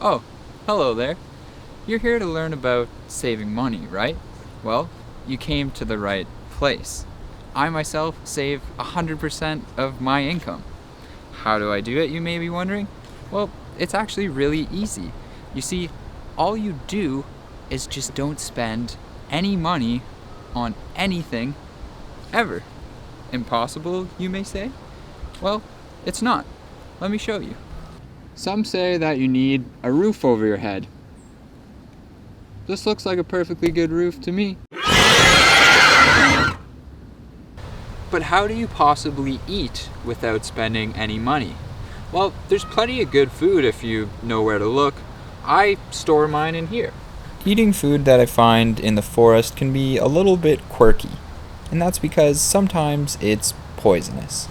Oh, hello there. You're here to learn about saving money, right? Well, you came to the right place. I myself save 100% of my income. How do I do it, you may be wondering? Well, it's actually really easy. You see, all you do is just don't spend any money on anything ever. Impossible, you may say? Well, it's not. Let me show you. Some say that you need a roof over your head. This looks like a perfectly good roof to me. But how do you possibly eat without spending any money? Well, there's plenty of good food if you know where to look. I store mine in here. Eating food that I find in the forest can be a little bit quirky, and that's because sometimes it's poisonous.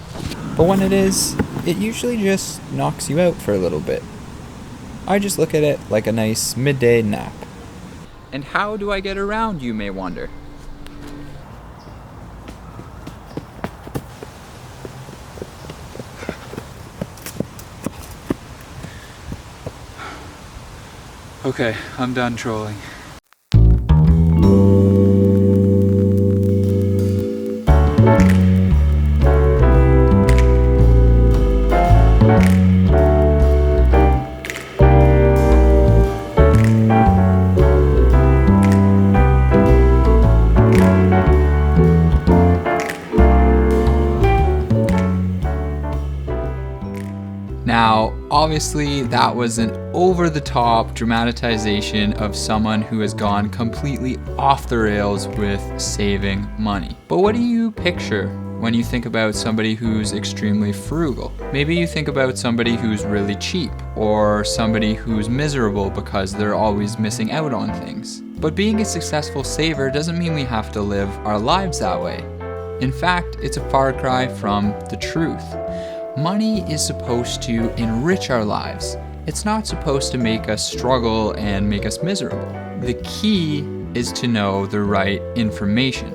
But when it is, it usually just knocks you out for a little bit. I just look at it like a nice midday nap. And how do I get around, you may wonder? Okay, I'm done trolling. Now, obviously, that was an over-the-top dramatization of someone who has gone completely off the rails with saving money. But what do you picture when you think about somebody who's extremely frugal? Maybe you think about somebody who's really cheap, or somebody who's miserable because they're always missing out on things. But being a successful saver doesn't mean we have to live our lives that way. In fact, it's a far cry from the truth. Money is supposed to enrich our lives. It's not supposed to make us struggle and make us miserable. The key is to know the right information.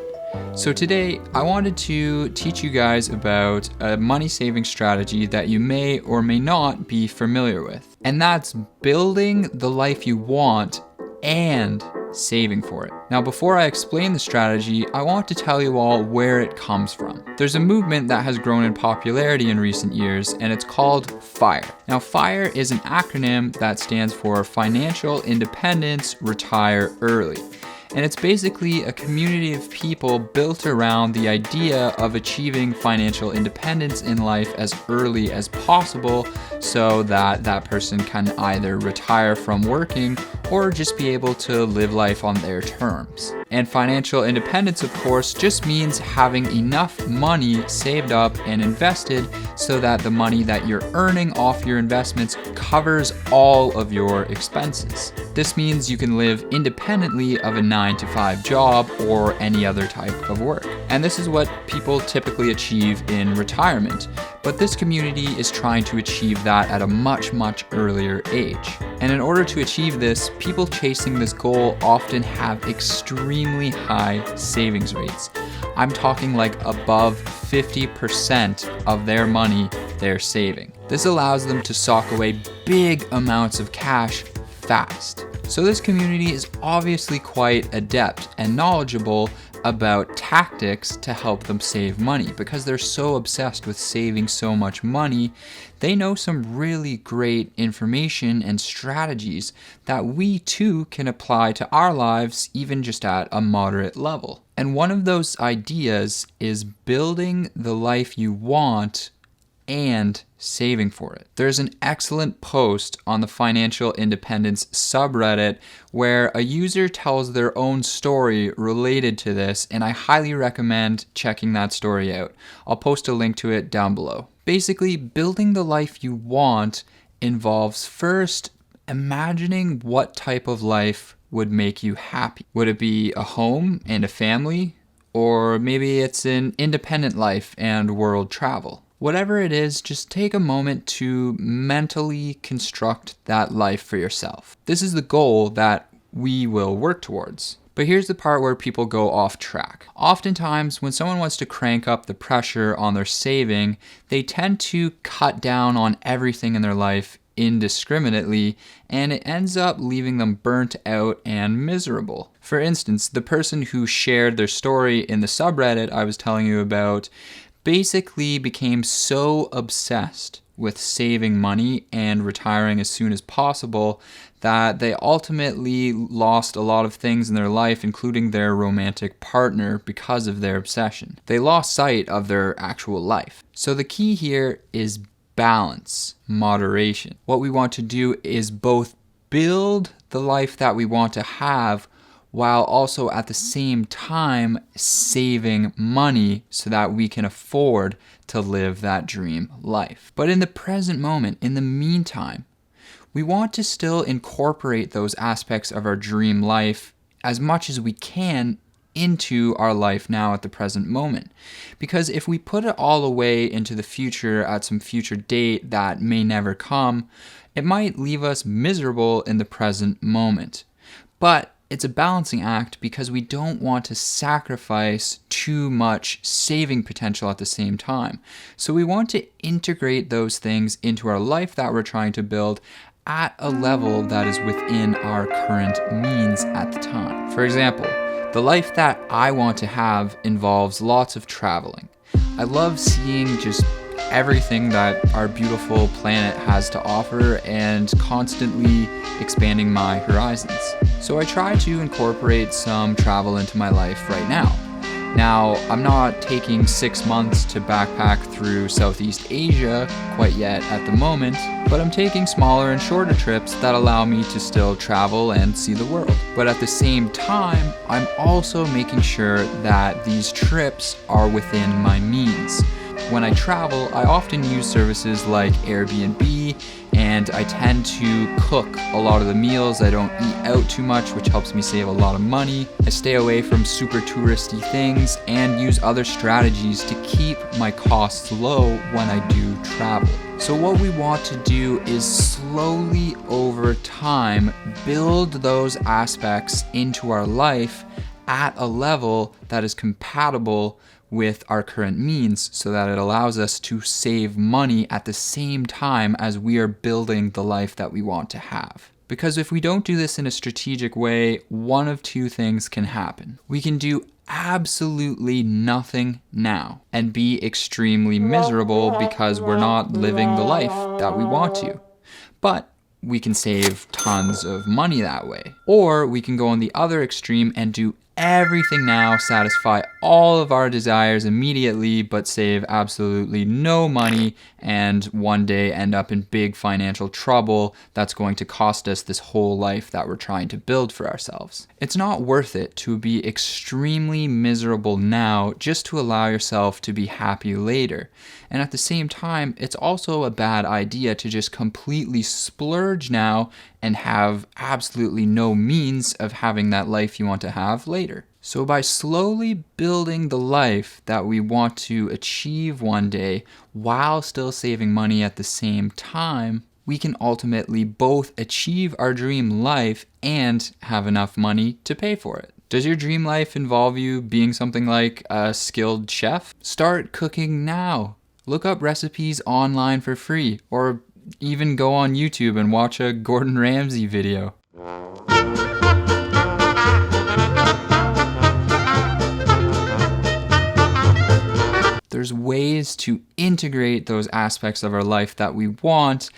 So today, I wanted to teach you guys about a money saving strategy that you may or may not be familiar with. And that's building the life you want and saving for it. Now, before I explain the strategy, I want to tell you all where it comes from. There's a movement that has grown in popularity in recent years, and it's called FIRE. Now, FIRE is an acronym that stands for Financial Independence, Retire Early. And it's basically a community of people built around the idea of achieving financial independence in life as early as possible so that that person can either retire from working or just be able to live life on their terms. And financial independence, of course, just means having enough money saved up and invested so that the money that you're earning off your investments covers all of your expenses. This means you can live independently of a 9-to-5 job or any other type of work. And this is what people typically achieve in retirement. But this community is trying to achieve that at a much, much earlier age. And in order to achieve this, people chasing this goal often have extremely high savings rates. I'm talking like above 50% of their money they're saving. This allows them to sock away big amounts of cash fast. So this community is obviously quite adept and knowledgeable about tactics to help them save money. Because they're so obsessed with saving so much money, they know some really great information and strategies that we too can apply to our lives, even just at a moderate level. And one of those ideas is building the life you want and saving for it. There's an excellent post on the Financial Independence subreddit where a user tells their own story related to this, and I highly recommend checking that story out. I'll post a link to it down below. Basically, building the life you want involves first imagining what type of life would make you happy. Would it be a home and a family? Or maybe it's an independent life and world travel. Whatever it is, just take a moment to mentally construct that life for yourself. This is the goal that we will work towards. But here's the part where people go off track. Oftentimes, when someone wants to crank up the pressure on their saving, they tend to cut down on everything in their life indiscriminately, and it ends up leaving them burnt out and miserable. For instance, the person who shared their story in the subreddit I was telling you about basically became so obsessed with saving money and retiring as soon as possible that they ultimately lost a lot of things in their life, including their romantic partner, because of their obsession. They lost sight of their actual life. So the key here is balance, moderation. What we want to do is both build the life that we want to have while also at the same time saving money so that we can afford to live that dream life. But in the present moment, in the meantime, we want to still incorporate those aspects of our dream life as much as we can into our life now at the present moment. Because if we put it all away into the future at some future date that may never come, it might leave us miserable in the present moment. But it's a balancing act because we don't want to sacrifice too much saving potential at the same time. So we want to integrate those things into our life that we're trying to build at a level that is within our current means at the time. For example, the life that I want to have involves lots of traveling. I love seeing just everything that our beautiful planet has to offer and constantly expanding my horizons. So I try to incorporate some travel into my life right now. Now, I'm not taking 6 months to backpack through Southeast Asia quite yet at the moment, but I'm taking smaller and shorter trips that allow me to still travel and see the world. But at the same time, I'm also making sure that these trips are within my means. When I travel, I often use services like Airbnb, and I tend to cook a lot of the meals. I don't eat out too much, which helps me save a lot of money. I stay away from super touristy things and use other strategies to keep my costs low when I do travel. So what we want to do is slowly over time build those aspects into our life at a level that is compatible with our current means so that it allows us to save money at the same time as we are building the life that we want to have. Because if we don't do this in a strategic way, one of two things can happen. We can do absolutely nothing now and be extremely miserable because we're not living the life that we want to. But we can save tons of money that way. Or we can go on the other extreme and do everything now, satisfy all of our desires immediately, but save absolutely no money, and one day end up in big financial trouble that's going to cost us this whole life that we're trying to build for ourselves. It's not worth it to be extremely miserable now just to allow yourself to be happy later. And at the same time, it's also a bad idea to just completely splurge now and have absolutely no means of having that life you want to have later. So by slowly building the life that we want to achieve one day while still saving money at the same time, we can ultimately both achieve our dream life and have enough money to pay for it. Does your dream life involve you being something like a skilled chef? Start cooking now. Look up recipes online for free, or even go on YouTube and watch a Gordon Ramsay video. There's ways to integrate those aspects of our life that we want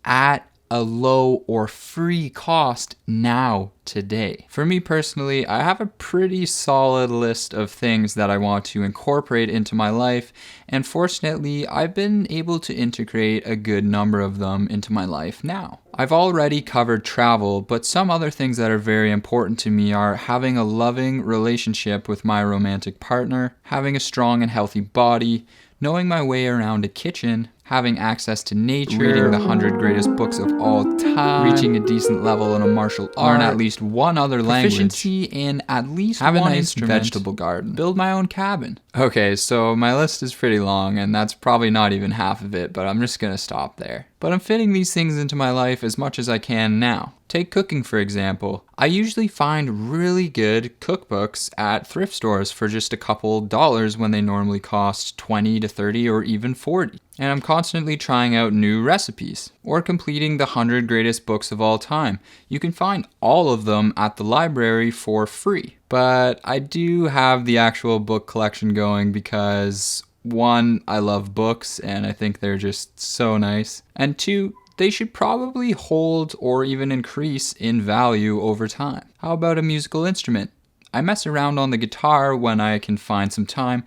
at a low or free cost now, today. For me personally, I have a pretty solid list of things that I want to incorporate into my life, and fortunately, I've been able to integrate a good number of them into my life now. I've already covered travel, but some other things that are very important to me are having a loving relationship with my romantic partner, having a strong and healthy body, knowing my way around a kitchen, having access to nature, reading the 100 greatest books of all time, reaching a decent level in a martial art, learn at least one other language, proficiency in at least have one a nice vegetable garden, build my own cabin. Okay, so my list is pretty long, and that's probably not even half of it, but I'm just gonna stop there. but I'm fitting these things into my life as much as I can now. Take cooking for example. I usually find really good cookbooks at thrift stores for just a couple dollars when they normally cost 20 to 30 or even 40. And I'm constantly trying out new recipes or completing the 100 greatest books of all time. You can find all of them at the library for free. But I do have the actual book collection going because 1, I love books and I think they're just so nice. And 2, they should probably hold or even increase in value over time. How about a musical instrument? I mess around on the guitar when I can find some time.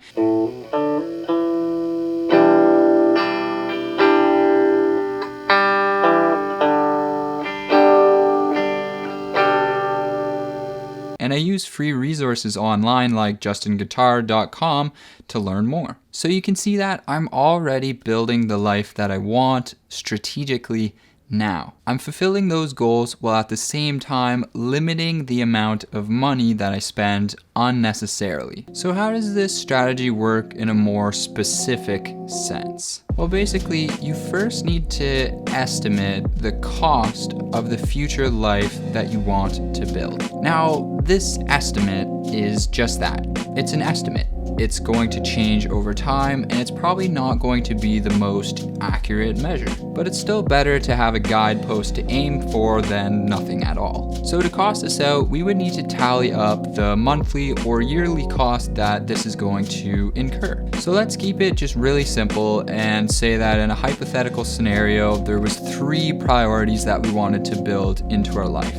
And I use free resources online like justinguitar.com to learn more. So you can see that I'm already building the life that I want strategically now. I'm fulfilling those goals while at the same time limiting the amount of money that I spend unnecessarily. So how does this strategy work in a more specific sense? Well, basically, you first need to estimate the cost of the future life that you want to build. Now, this estimate is just that. It's an estimate. It's going to change over time, and it's probably not going to be the most accurate measure, but it's still better to have a guidepost to aim for than nothing at all. So to cost this out, we would need to tally up the monthly or yearly cost that this is going to incur. So let's keep it just really simple and say that in a hypothetical scenario, there was 3 priorities that we wanted to build into our life.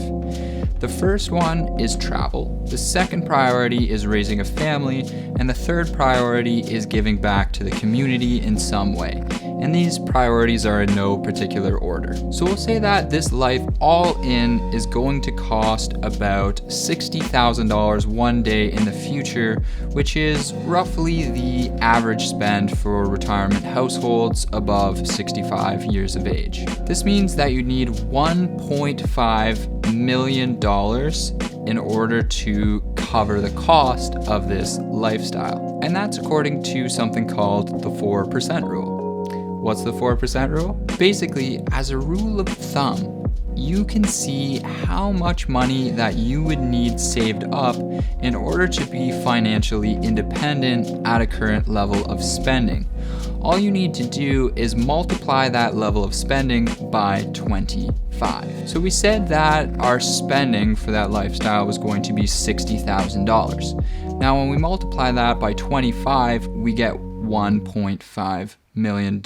The first one is travel, the second priority is raising a family, and the third priority is giving back to the community in some way. And these priorities are in no particular order. So we'll say that this life all in is going to cost about $60,000 one day in the future, which is roughly the average spend for retirement households above 65 years of age. This means that you need $1.5 million in order to cover the cost of this lifestyle. And that's according to something called the 4% rule. What's the 4% rule? Basically, as a rule of thumb, you can see how much money that you would need saved up in order to be financially independent at a current level of spending. All you need to do is multiply that level of spending by 25. So we said that our spending for that lifestyle was going to be $60,000. Now when we multiply that by 25, we get $1.5 million.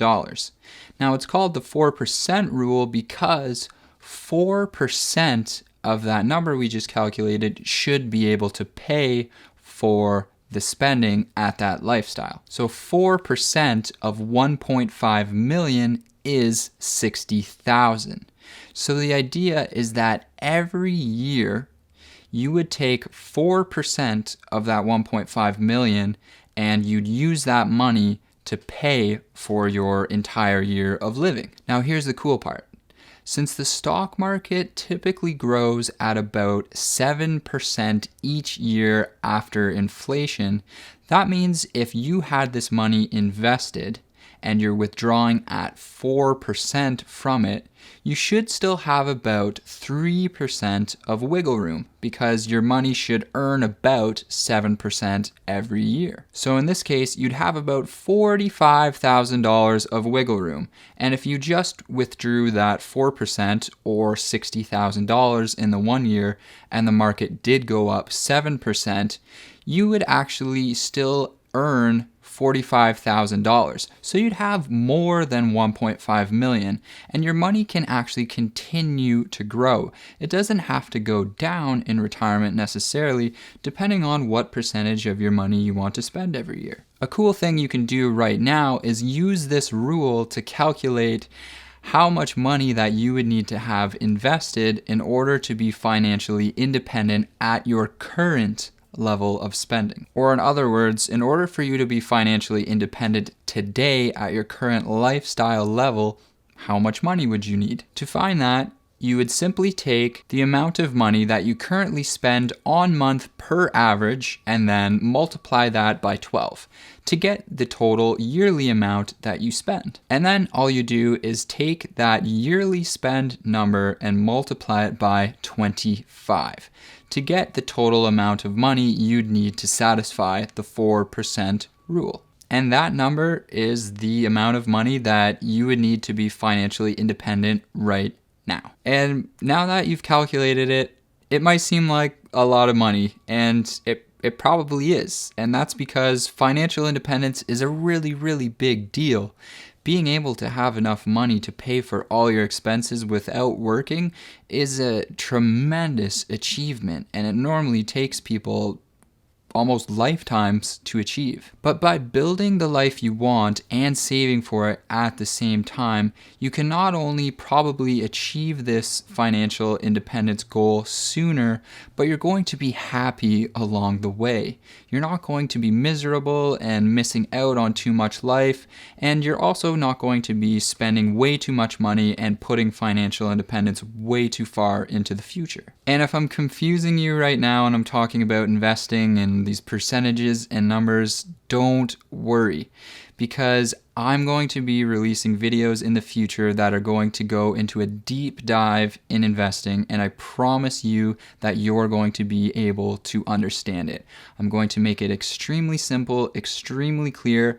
Now it's called the 4% rule because 4% of that number we just calculated should be able to pay for the spending at that lifestyle. So 4% of 1.5 million is 60,000. So the idea is that every year you would take 4% of that 1.5 million and you'd use that money to pay for your entire year of living. Now here's the cool part. Since the stock market typically grows at about 7% each year after inflation, that means if you had this money invested and you're withdrawing at 4% from it, you should still have about 3% of wiggle room because your money should earn about 7% every year. So in this case, you'd have about $45,000 of wiggle room. And if you just withdrew that 4% or $60,000 in the 1 year and the market did go up 7%, you would actually still earn $45,000. So you'd have more than 1.5 million and your money can actually continue to grow. It doesn't have to go down in retirement necessarily, depending on what percentage of your money you want to spend every year. A cool thing you can do right now is use this rule to calculate how much money that you would need to have invested in order to be financially independent at your current level of spending. Or in other words, in order for you to be financially independent today at your current lifestyle level, how much money would you need? To find that, you would simply take the amount of money that you currently spend on month per average and then multiply that by 12 to get the total yearly amount that you spend. And then all you do is take that yearly spend number and multiply it by 25 to get the total amount of money you'd need to satisfy the 4% rule. And that number is the amount of money that you would need to be financially independent right now. And now that you've calculated it, it might seem like a lot of money, and it probably is. And that's because financial independence is a really, really big deal. Being able to have enough money to pay for all your expenses without working is a tremendous achievement, and it normally takes people almost lifetimes to achieve. But by building the life you want and saving for it at the same time, you can not only probably achieve this financial independence goal sooner, but you're going to be happy along the way. You're not going to be miserable and missing out on too much life, and you're also not going to be spending way too much money and putting financial independence way too far into the future. And if I'm confusing you right now and I'm talking about investing and these percentages and numbers, don't worry, because I'm going to be releasing videos in the future that are going to go into a deep dive in investing, and I promise you that you're going to be able to understand it. I'm going to make it extremely simple, extremely clear.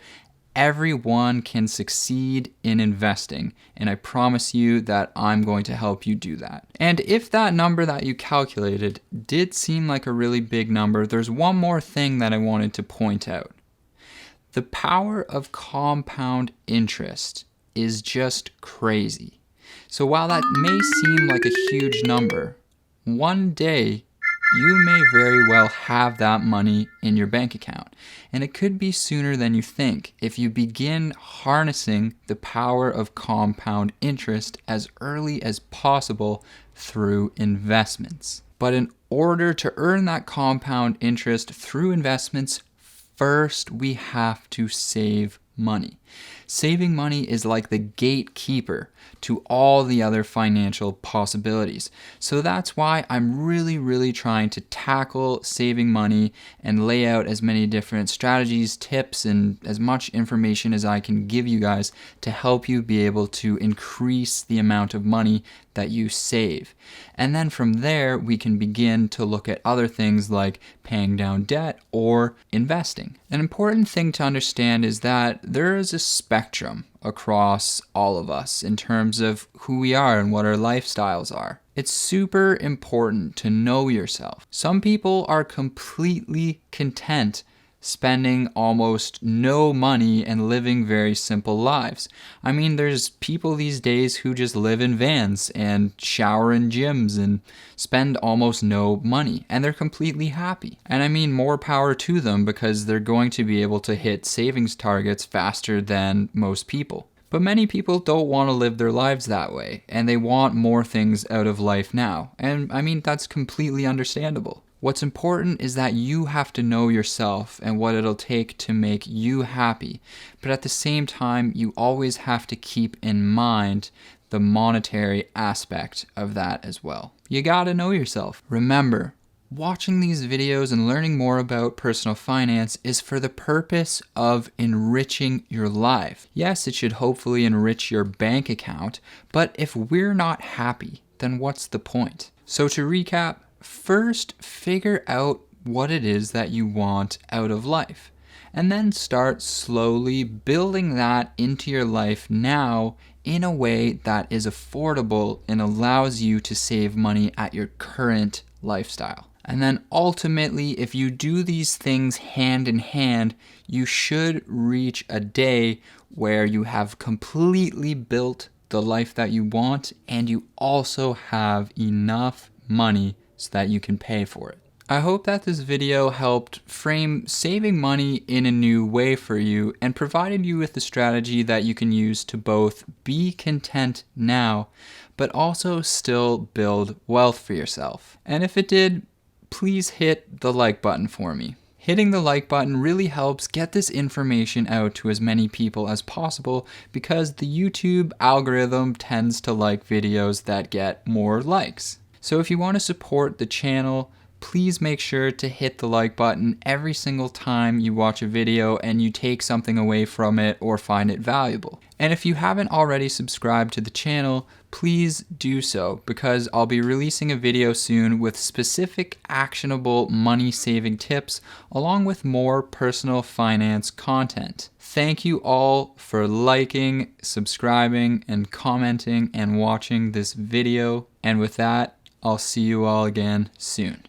Everyone can succeed in investing, and I promise you that I'm going to help you do that. And if that number that you calculated did seem like a really big number, there's one more thing that I wanted to point out. The power of compound interest is just crazy. So while that may seem like a huge number, one day you may very well have that money in your bank account. And it could be sooner than you think if you begin harnessing the power of compound interest as early as possible through investments. But in order to earn that compound interest through investments, first we have to save money. Saving money is like the gatekeeper to all the other financial possibilities. So that's why I'm really trying to tackle saving money and lay out as many different strategies, tips, and as much information as I can give you guys to help you be able to increase the amount of money that you save. And then from there, we can begin to look at other things like paying down debt or investing. An important thing to understand is that there is a spectrum across all of us in terms of who we are and what our lifestyles are. It's super important to know yourself. Some people are completely content spending almost no money and living very simple lives. I mean, there's people these days who just live in vans and shower in gyms and spend almost no money, and they're completely happy. And I mean, more power to them, because they're going to be able to hit savings targets faster than most people. But many people don't want to live their lives that way, and they want more things out of life now. And I mean, that's completely understandable. What's important is that you have to know yourself and what it'll take to make you happy. But at the same time, you always have to keep in mind the monetary aspect of that as well. You gotta know yourself. Remember, watching these videos and learning more about personal finance is for the purpose of enriching your life. Yes, it should hopefully enrich your bank account, but if we're not happy, then what's the point? So to recap, first, figure out what it is that you want out of life, and then start slowly building that into your life now in a way that is affordable and allows you to save money at your current lifestyle. And then ultimately, if you do these things hand in hand, you should reach a day where you have completely built the life that you want, and you also have enough money so that you can pay for it. I hope that this video helped frame saving money in a new way for you and provided you with a strategy that you can use to both be content now, but also still build wealth for yourself. And if it did, please hit the like button for me. Hitting the like button really helps get this information out to as many people as possible because the YouTube algorithm tends to like videos that get more likes. So if you want to support the channel, please make sure to hit the like button every single time you watch a video and you take something away from it or find it valuable. And if you haven't already subscribed to the channel, please do so because I'll be releasing a video soon with specific actionable money saving tips along with more personal finance content. Thank you all for liking, subscribing, and commenting and watching this video. And with that, I'll see you all again soon.